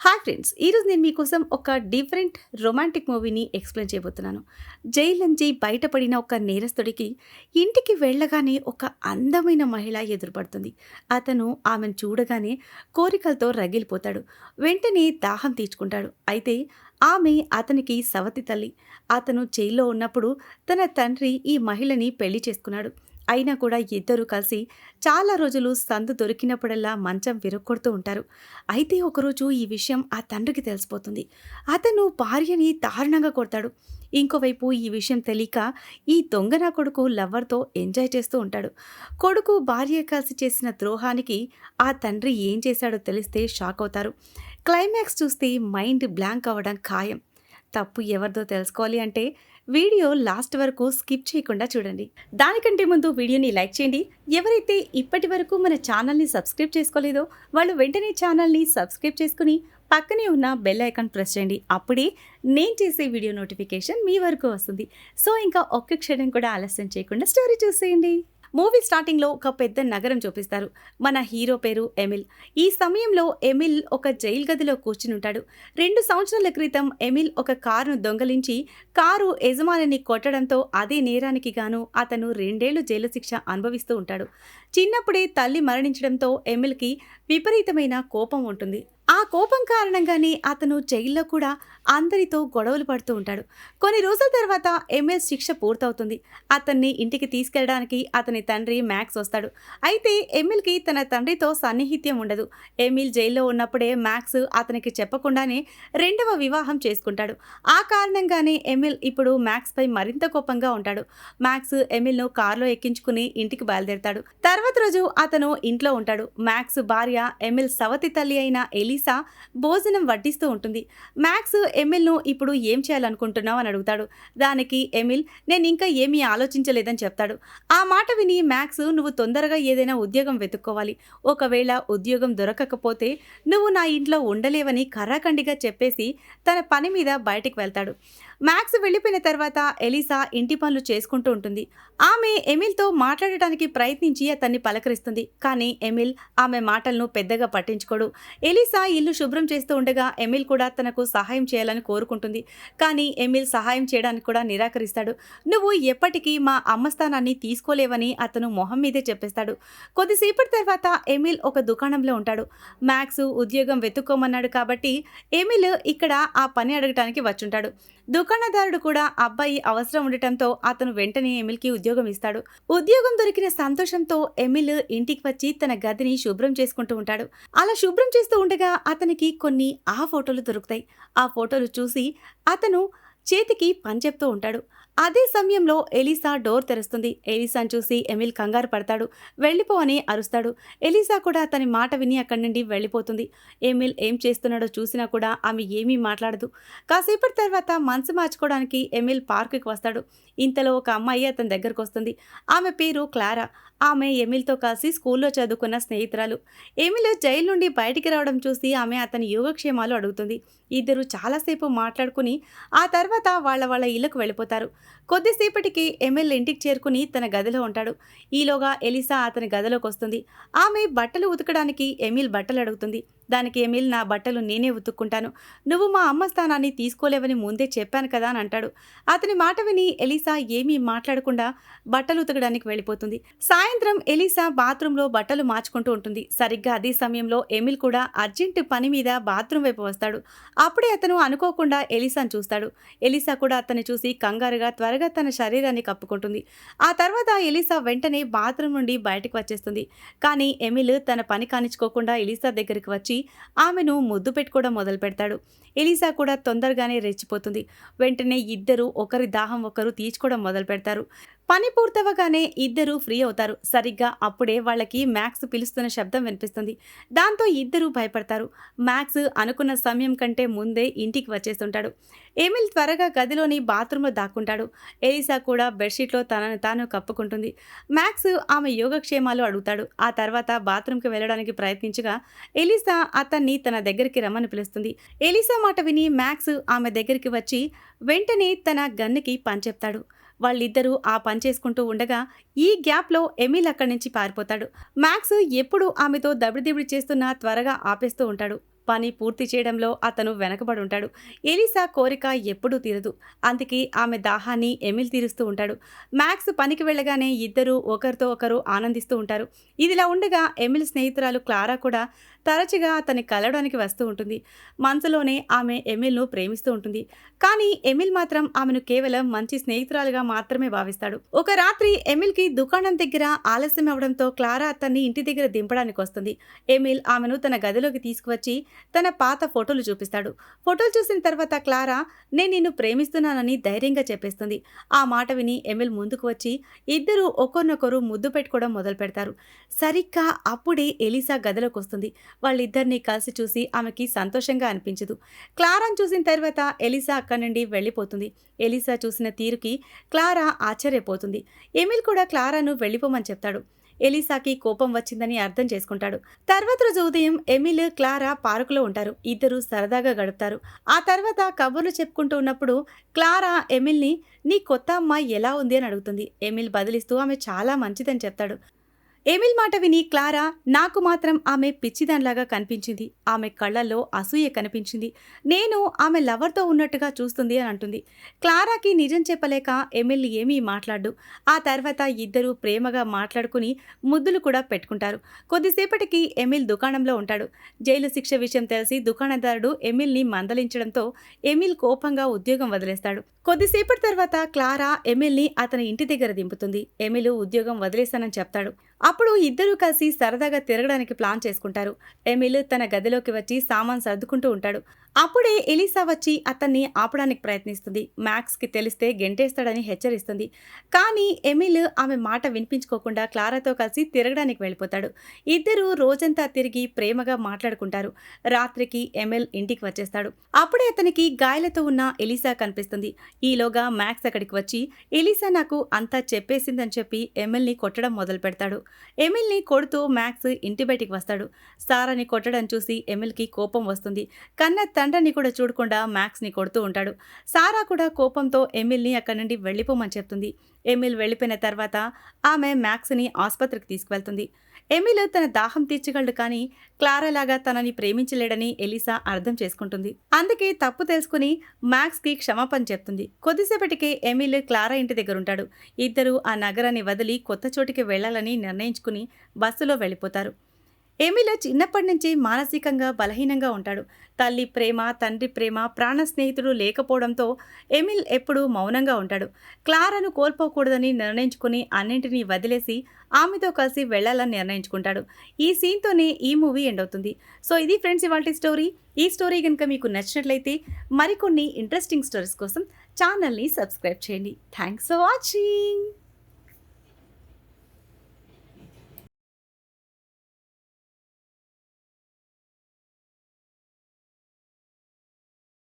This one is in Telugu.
Hi friends! ఈరోజు నేను మీకోసం ఒక డిఫరెంట్ రొమాంటిక్ మూవీని ఎక్స్‌ప్లెయిన్ చేయబోతున్నాను. జైలు నుంచి బయటపడిన ఒక నేరస్తుడికి ఇంటికి వెళ్ళగానే ఒక అందమైన మహిళ ఎదురుపడుతుంది. అతను ఆమెను చూడగానే కోరికలతో రగిలిపోతాడు. వెంటనే దాహం తీర్చుకుంటాడు. అయితే ఆమె అతనికి సవతి తల్లి. అతను జైల్లో ఉన్నప్పుడు తన తండ్రి ఈ మహిళని పెళ్లి చేసుకున్నాడు. అయినా కూడా ఇద్దరూ కలిసి చాలా రోజులు సందు దొరికినప్పుడల్లా మంచం విరగ్గొడుతూ ఉంటారు. అయితే ఒకరోజు ఈ విషయం ఆ తండ్రికి తెలిసిపోతుంది. అతను భార్యని దారుణంగా కొడతాడు. ఇంకోవైపు ఈ విషయం తెలియక ఈ దొంగ నా కొడుకు లవ్వర్‌తో ఎంజాయ్ చేస్తూ ఉంటాడు. కొడుకు, భార్య కలిసి చేసిన ద్రోహానికి ఆ తండ్రి ఏం చేశాడో తెలిస్తే షాక్ అవుతారు. క్లైమాక్స్ చూస్తే మైండ్ బ్లాంక్ అవ్వడం ఖాయం. తప్పు ఎవరిదో తెలుసుకోవాలి అంటే వీడియో లాస్ట్ వరకు స్కిప్ చేయకుండా చూడండి. దానికంటే ముందు వీడియోని లైక్ చేయండి. ఎవరైతే ఇప్పటి వరకు మన ఛానల్ని సబ్స్క్రైబ్ చేసుకోలేదో వాళ్ళు వెంటనే ఛానల్ని సబ్స్క్రైబ్ చేసుకుని పక్కనే ఉన్న బెల్ ఐకాన్ ప్రెస్ చేయండి. అప్పుడే నేను చేసే వీడియో నోటిఫికేషన్ మీ వరకు వస్తుంది. సో ఇంకా ఒక్క క్షణం కూడా ఆలస్యం చేయకుండా స్టోరీ చూసేయండి. మూవీ స్టార్టింగ్లో ఒక పెద్ద నగరం చూపిస్తారు. మన హీరో పేరు ఎమిల్. ఈ సమయంలో ఎమిల్ ఒక జైలు గదిలో కూర్చుని ఉంటాడు. 2 సంవత్సరాల క్రితం ఎమిల్ ఒక కారును దొంగలించి కారు యజమానిని కొట్టడంతో అదే నేరానికి గాను అతను 2 ఏళ్లు జైలు శిక్ష అనుభవిస్తూ ఉంటాడు. చిన్నప్పుడే తల్లి మరణించడంతో ఎమిల్కి విపరీతమైన కోపం ఉంటుంది. ఆ కోపం కారణంగానే అతను జైల్లో కూడా అందరితో గొడవలు పడుతూ ఉంటాడు. కొన్ని రోజుల తర్వాత ఎమిల్ శిక్ష పూర్తవుతుంది. అతన్ని ఇంటికి తీసుకెళ్ళడానికి అతని తండ్రి మ్యాక్స్ వస్తాడు. అయితే ఎమిల్కి తన తండ్రితో సన్నిహిత్యం ఉండదు. ఎమిల్ జైల్లో ఉన్నప్పుడే మ్యాక్స్ అతనికి చెప్పకుండానే 2వ వివాహం చేసుకుంటాడు. ఆ కారణంగానే ఎమిల్ ఇప్పుడు మ్యాక్స్పై మరింత కోపంగా ఉంటాడు. మ్యాక్స్ ఎమిల్ను కారులో ఎక్కించుకుని ఇంటికి బయలుదేరతాడు. తర్వాత రోజు అతను ఇంట్లో ఉంటాడు. మ్యాక్స్ భార్య ఎమిల్ సవతి తల్లి అయిన ఎలిసా భోజనం వడ్డిస్తూ ఉంటుంది. మ్యాక్స్ ఎమిల్ను ఇప్పుడు ఏం చేయాలనుకుంటున్నావు అని అడుగుతాడు. దానికి ఎమిల్ నేను ఇంకా ఏమీ ఆలోచించలేదని చెప్తాడు. ఆ మాట విని మ్యాక్స్ నువ్వు తొందరగా ఏదైనా ఉద్యోగం వెతుక్కోవాలి. ఒకవేళ ఉద్యోగం దొరకకపోతే నువ్వు నా ఇంట్లో ఉండలేవని కర్రాఖండిగా చెప్పేసి తన పని మీద బయటికి వెళ్తాడు. మ్యాక్స్ వెళ్ళిపోయిన తర్వాత ఎలిసా ఇంటి పనులు చేసుకుంటూ ఉంటుంది. ఆమె ఎమిల్తో మాట్లాడటానికి ప్రయత్నించి అతన్ని పలకరిస్తుంది. కానీ ఎమిల్ ఆమె మాటలను పెద్దగా పట్టించుకోడు. ఎలిసా ఇల్లు శుభ్రం చేస్తూ ఉండగా ఎమిల్ కూడా తనకు సహాయం చేయాలని కోరుకుంటుంది. కానీ ఎమిల్ సహాయం చేయడానికి కూడా నిరాకరిస్తాడు. నువ్వు ఎప్పటికీ మా అమ్మ స్థానాన్ని తీసుకోలేవని అతను మొహం మీదే చెప్పేస్తాడు. కొద్దిసేపటి తర్వాత ఎమిల్ ఒక దుకాణంలో ఉంటాడు. మ్యాక్స్ ఉద్యోగం వెతుక్కోమన్నాడు కాబట్టి ఎమిల్ ఇక్కడ ఆ పని అడగటానికి వచ్చుంటాడు. దుకాణదారుడు కూడా అబ్బాయి అవసరం ఉండటంతో అతను వెంటనే ఎమిల్కి ఉద్యోగం ఇస్తాడు. ఉద్యోగం దొరికిన సంతోషంతో ఎమిల్ ఇంటికి వచ్చి తన గదిని శుభ్రం చేసుకుంటూ ఉంటాడు. అలా శుభ్రం చేస్తూ ఉండగా అతనికి కొన్ని ఫోటోలు దొరుకుతాయి. ఆ ఫోటోలు చూసి అతను చేతికి పని చెప్తూ ఉంటాడు. అదే సమయంలో ఎలిసా డోర్ తెరుస్తుంది. ఎలిసాను చూసి ఎమిల్ కంగారు పడతాడు. వెళ్ళిపో అని అరుస్తాడు. ఎలిసా కూడా అతని మాట విని అక్కడి నుండి వెళ్ళిపోతుంది. ఎమిల్ ఏం చేస్తున్నాడో చూసినా కూడా ఆమె ఏమీ మాట్లాడదు. కాసేపటి తర్వాత మనసు మార్చుకోవడానికి ఎమిల్ పార్కుకి వస్తాడు. ఇంతలో ఒక అమ్మాయి అతని దగ్గరకు వస్తుంది. ఆమె పేరు క్లారా. ఆమె ఎమిల్తో కలిసి స్కూల్లో చదువుకున్న స్నేహితురాలు. ఎమిల్ జైలు నుండి బయటికి రావడం చూసి ఆమె అతని యోగక్షేమాలు అడుగుతుంది. ఇద్దరు చాలాసేపు మాట్లాడుకుని ఆ తర్వాత వాళ్ళ ఇళ్లకు వెళ్ళిపోతారు. కొద్దిసేపటికి ఎమిల్ ఇంటికి చేరుకుని తన గదిలో ఉంటాడు. ఈలోగా ఎలిసా అతని గదిలోకి వస్తుంది. ఆమె బట్టలు ఉతకడానికి ఎమిల్ బట్టలు అడుగుతుంది. దానికి ఎమిల్ నా బట్టలు నేనే ఉతుక్కుంటాను. నువ్వు మా అమ్మ స్థానాన్ని తీసుకోలేవని ముందే చెప్పాను కదా అని అంటాడు. అతని మాట విని ఎలిసా ఏమీ మాట్లాడకుండా బట్టలు ఉతకడానికి వెళ్ళిపోతుంది. సాయంత్రం ఎలిసా బాత్రూంలో బట్టలు మార్చుకుంటూ ఉంటుంది. సరిగ్గా అదే సమయంలో ఎమిల్ కూడా అర్జెంటు పని మీద బాత్రూం వైపు వస్తాడు. అప్పుడే అతను అనుకోకుండా ఎలిసాను చూస్తాడు. ఎలిసా కూడా అతన్ని చూసి కంగారుగా త్వరగా తన శరీరాన్ని కప్పుకుంటుంది. ఆ తర్వాత ఎలిసా వెంటనే బాత్రూం నుండి బయటకు వచ్చేస్తుంది. కానీ ఎమిల్ తన పని కానిచ్చుకోకుండా ఎలిసా దగ్గరికి వచ్చి ఆమెను ముద్దు పెట్టుకోవడం మొదలు పెడతాడు. ఎలిసా కూడా తొందరగానే రెచ్చిపోతుంది. వెంటనే ఇద్దరు ఒకరి దాహం ఒకరు తీర్చుకోవడం మొదలు పెడతారు. పని పూర్తవగానే ఇద్దరు ఫ్రీ అవుతారు. సరిగ్గా అప్పుడే వాళ్ళకి మ్యాక్స్ పిలుస్తున్న శబ్దం వినిపిస్తుంది. దాంతో ఇద్దరూ భయపడతారు. మ్యాక్స్ అనుకున్న సమయం కంటే ముందే ఇంటికి వచ్చేస్తుంటాడు. ఎమిల్ త్వరగా గదిలోని బాత్రూంలో దాక్కుంటాడు. ఎలిసా కూడా బెడ్షీట్లో తనను తాను కప్పుకుంటుంది. మ్యాక్స్ ఆమె యోగక్షేమాలు అడుగుతాడు. ఆ తర్వాత బాత్రూంకి వెళ్ళడానికి ప్రయత్నించగా ఎలిసా అతన్ని తన దగ్గరికి రమ్మని పిలుస్తుంది. ఎలిసా మాట విని మ్యాక్స్ ఆమె దగ్గరికి వచ్చి వెంటనే తన గన్నుకి పని చెప్తాడు. వాళ్ళిద్దరూ ఆ పని చేసుకుంటూ ఉండగా ఈ గ్యాప్లో ఎమిల్ అక్కడి నుంచి పారిపోతాడు. మ్యాక్స్ ఎప్పుడు ఆమెతో దబిడిదిబిడి చేస్తున్నా త్వరగా ఆపేస్తూ ఉంటాడు. పని పూర్తి చేయడంలో అతను వెనకబడి ఉంటాడు. ఎలిసా కోరిక ఎప్పుడూ తీరదు. అందుకే ఆమె దాహాన్ని ఎమిల్ తీరుస్తూ ఉంటాడు. మ్యాక్స్ పనికి వెళ్ళగానే ఇద్దరూ ఒకరితో ఒకరు ఆనందిస్తూ ఉంటారు. ఇదిలా ఉండగా ఎమిల్ స్నేహితురాలు క్లారా కూడా తరచుగా అతన్ని కలవడానికి వస్తూ ఉంటుంది. మనసులోనే ఆమె ఎమిల్ను ప్రేమిస్తూ ఉంటుంది. కానీ ఎమిల్ మాత్రం ఆమెను కేవలం మంచి స్నేహితురాలుగా మాత్రమే భావిస్తాడు. ఒక రాత్రి ఎమిల్కి దుకాణం దగ్గర ఆలస్యం అవడంతో క్లారా అతన్ని ఇంటి దగ్గర దింపడానికి వస్తుంది. ఎమిల్ ఆమెను తన గదిలోకి తీసుకువచ్చి తన పాత ఫోటోలు చూపిస్తాడు. ఫోటోలు చూసిన తర్వాత క్లారా నేను నిన్ను ప్రేమిస్తున్నానని ధైర్యంగా చెప్పేస్తుంది. ఆ మాట విని ఎమిల్ ముందుకు వచ్చి ఇద్దరూ ఒకరినొకరు ముద్దు పెట్టుకోవడం మొదలు పెడతారు. సరిగ్గా అప్పుడే ఎలిసా గదిలోకి వస్తుంది. వాళ్ళిద్దరినీ కలిసి చూసి ఆమెకి సంతోషంగా అనిపించదు. క్లారాను చూసిన తర్వాత ఎలిసా అక్కడి నుండి వెళ్ళిపోతుంది. ఎలిసా చూసిన తీరుకి క్లారా ఆశ్చర్యపోతుంది. ఎమిల్ కూడా క్లారాను వెళ్ళిపోమని చెప్తాడు. ఎలిసాకి కోపం వచ్చిందని అర్థం చేసుకుంటాడు. తర్వాత రోజు ఉదయం ఎమిల్ క్లారా పార్కులో ఉంటారు. ఇద్దరు సరదాగా గడుపుతారు. ఆ తర్వాత కబుర్లు చెప్పుకుంటూ ఉన్నప్పుడు క్లారా ఎమిల్ని నీ కొత్త అమ్మాయి ఎలా ఉంది అని అడుగుతుంది. ఎమిల్ బదిలిస్తూ ఆమె చాలా మంచిదని చెప్తాడు. ఎమిల్ మాట విని క్లారా నాకు మాత్రం ఆమె పిచ్చిదానిలాగా కనిపించింది. ఆమె కళ్ళల్లో అసూయ కనిపించింది. నేను ఆమె లవర్తో ఉన్నట్టుగా చూస్తుంది అని అంటుంది. క్లారాకి నిజం చెప్పలేక ఎమిల్ ఏమీ మాట్లాడు. ఆ తర్వాత ఇద్దరూ ప్రేమగా మాట్లాడుకుని ముద్దులు కూడా పెట్టుకుంటారు. కొద్దిసేపటికి ఎమిల్ దుకాణంలో ఉంటాడు. జైలు శిక్ష విషయం తెలిసి దుకాణదారుడు ఎమిల్ని మందలించడంతో ఎమిల్ కోపంగా ఉద్యోగం వదిలేస్తాడు. కొద్దిసేపటి తర్వాత క్లారా ఎమిల్ని అతని ఇంటి దగ్గర దింపుతుంది. ఎమిల్ ఉద్యోగం వదిలేస్తానని చెప్తాడు. అప్పుడు ఇద్దరూ కలిసి సరదాగా తిరగడానికి ప్లాన్ చేసుకుంటారు. ఎమిల్ తన గదిలోకి వచ్చి సామాన్ సర్దుకుంటూ ఉంటాడు. అప్పుడే ఎలిసా వచ్చి అతన్ని ఆపడానికి ప్రయత్నిస్తుంది. మ్యాక్స్కి తెలిస్తే గెంటేస్తాడని హెచ్చరిస్తుంది. కానీ ఎమిల్ ఆమె మాట వినిపించుకోకుండా క్లారాతో కలిసి తిరగడానికి వెళ్ళిపోతాడు. ఇద్దరూ రోజంతా తిరిగి ప్రేమగా మాట్లాడుకుంటారు. రాత్రికి ఎమిల్ ఇంటికి వచ్చేస్తాడు. అప్పుడే అతనికి గాయాలతో ఉన్న ఎలిసా కనిపిస్తుంది. ఈలోగా మ్యాక్స్ అక్కడికి వచ్చి ఎలిసా నాకు అంతా చెప్పేసిందని చెప్పి ఎమిల్ని కొట్టడం మొదలు పెడతాడు. ఎమిల్ని కొడుతూ మ్యాక్స్ ఇంటి బయటికి వస్తాడు. సారాని కొట్టడం చూసి ఎమిల్కి కోపం వస్తుంది. కన్న తండ్రిని కూడా చూడకుండా మ్యాక్స్ని కొడుతూ ఉంటాడు. సారా కూడా కోపంతో ఎమిల్ని అక్కడి నుండి వెళ్ళిపోమని చెప్తుంది. ఎమిల్ వెళ్ళిపోయిన తర్వాత ఆమె మ్యాక్స్ని ఆసుపత్రికి తీసుకువెళ్తుంది. ఎమిల్ తన దాహం తీర్చగలడు కానీ క్లారాలాగా తనని ప్రేమించలేడని ఎలిసా అర్థం చేసుకుంటుంది. అందుకే తప్పు తెలుసుకుని మ్యాక్స్కి క్షమాపణ చెప్తుంది. కొద్దిసేపటికే ఎమిల్ క్లారా ఇంటి దగ్గర ఉంటాడు. ఇద్దరూ ఆ నగరాన్ని వదిలి కొత్త చోటికి వెళ్లాలని నిర్ణయించుకుని బస్సులో వెళ్ళిపోతారు. ఎమిల్ చిన్నప్పటి నుంచి మానసికంగా బలహీనంగా ఉంటాడు. తల్లి ప్రేమ, తండ్రి ప్రేమ, ప్రాణ స్నేహితుడు లేకపోవడంతో ఎమిల్ ఎప్పుడూ మౌనంగా ఉంటాడు. క్లారాను కోల్పోకూడదని నిర్ణయించుకుని అన్నింటినీ వదిలేసి ఆమెతో కలిసి వెళ్లాలని నిర్ణయించుకుంటాడు. ఈ సీన్తోనే ఈ మూవీ ఎండ్ అవుతుంది. సో ఇది ఫ్రెండ్స్ ఇవాల్టి స్టోరీ. ఈ స్టోరీ కనుక మీకు నచ్చినట్లయితే మరికొన్ని ఇంట్రెస్టింగ్ స్టోరీస్ కోసం ఛానల్ని సబ్స్క్రైబ్ చేయండి. Thanks for watching.